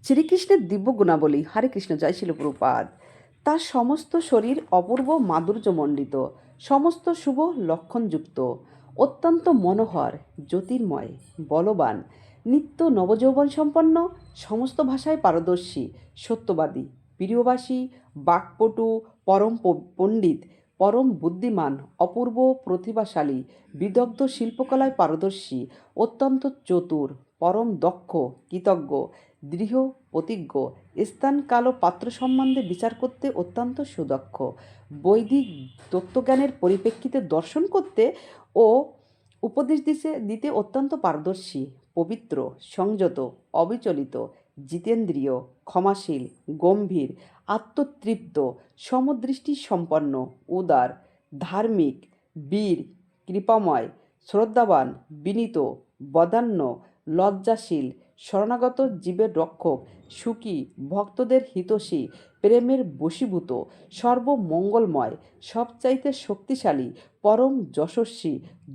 শ্রীকৃষ্ণের দিব্য গুণাবলী। হরে কৃষ্ণ, জয় শিল প্রভুপাদ। তার সমস্ত শরীর অপূর্ব মাধুর্যমণ্ডিত, সমস্ত শুভ লক্ষণযুক্ত, অত্যন্ত মনোহর, জ্যোতির্ময়, বলবান, নিত্য নবযৌবন সম্পন্ন, সমস্ত ভাষায় পারদর্শী, সত্যবাদী, প্রিয়বাসী, বাক্পটু, পরম পণ্ডিত, পরম বুদ্ধিমান, অপূর্ব প্রতিভাশালী, বিদগ্ধ শিল্পকলায় পারদর্শী, অত্যন্ত চতুর, পরম দক্ষ, কৃতজ্ঞ, দৃঢ় প্রতিজ্ঞ, স্থান কাল ও পাত্র সম্বন্ধে বিচার করতে অত্যন্ত সুদক্ষ, বৈদিক তত্ত্বজ্ঞানের পরিপ্রেক্ষিতে দর্শন করতে ও উপদেশ দিতে অত্যন্ত পারদর্শী, পবিত্র, সংযত, অবিচলিত, জিতেন্দ্রিয়, ক্ষমাশীল, গম্ভীর, আত্মতৃপ্ত, সমদৃষ্টি সম্পন্ন, উদার, ধার্মিক, বীর, কৃপাময়, শ্রদ্ধাবান, বিনীত, বদান্য, লজ্জাশীল, শরণাগত জীবের রক্ষক, সুখী, ভক্তদের হিতৈষী, প্রেমের বশীভূত, সর্বমঙ্গলময়, সবচাইতে শক্তিশালী, পরম যশস্বী,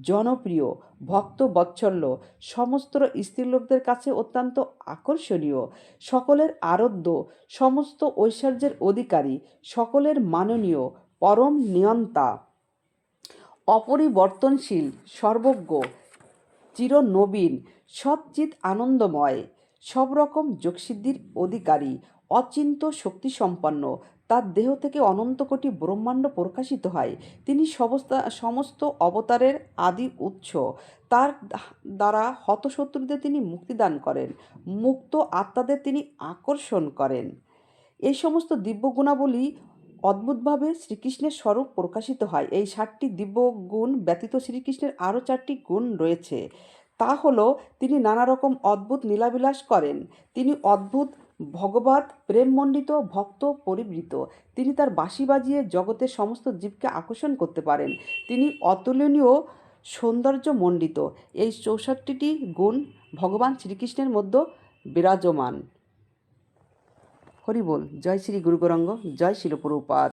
জনপ্রিয়, ভক্তবৎসল্য, সমস্ত স্ত্রীলোকদের কাছে অত্যন্ত আকর্ষণীয়, সকলের আরাধ্য, সমস্ত ঐশ্বর্যের অধিকারী, সকলের মাননীয়, পরম নিয়ন্তা, অপরিবর্তনশীল, সর্বজ্ঞ, চিরনবীন, সচ্চিৎ আনন্দময়, সব রকম যোগসিদ্ধির অধিকারী, অচিন্ত্য শক্তিসম্পন্ন, তার দেহ থেকে অনন্ত কোটি ব্রহ্মাণ্ড প্রকাশিত হয়। তিনি সমস্ত অবতারের আদি উৎস। তার দ্বারা হতশত্রুদের তিনি মুক্তিদান করেন, মুক্ত আত্মাদের তিনি আকর্ষণ করেন। এই সমস্ত দিব্য গুণাবলী অদ্ভুতভাবে শ্রীকৃষ্ণের স্বরূপ প্রকাশিত হয়। এই 7টি দিব্য গুণ ব্যতীত শ্রীকৃষ্ণের আরও 4টি গুণ রয়েছে। তা হলো, তিনি নানা রকম অদ্ভুত লীলাবিলাস করেন, তিনি অদ্ভুত ভগবত প্রেমমণ্ডিত, ভক্ত পরিবৃত, তিনি তার বাঁশি বাজিয়ে জগতের সমস্ত জীবকে আকর্ষণ করতে পারেন, তিনি অতুলনীয় সৌন্দর্যমণ্ডিত। এই 64টি গুণ ভগবান শ্রীকৃষ্ণের মধ্যে বিরাজমান। হরি বল। জয় শ্রী গুরু গৌরাঙ্গ, জয় শিল প্রভুপাদ।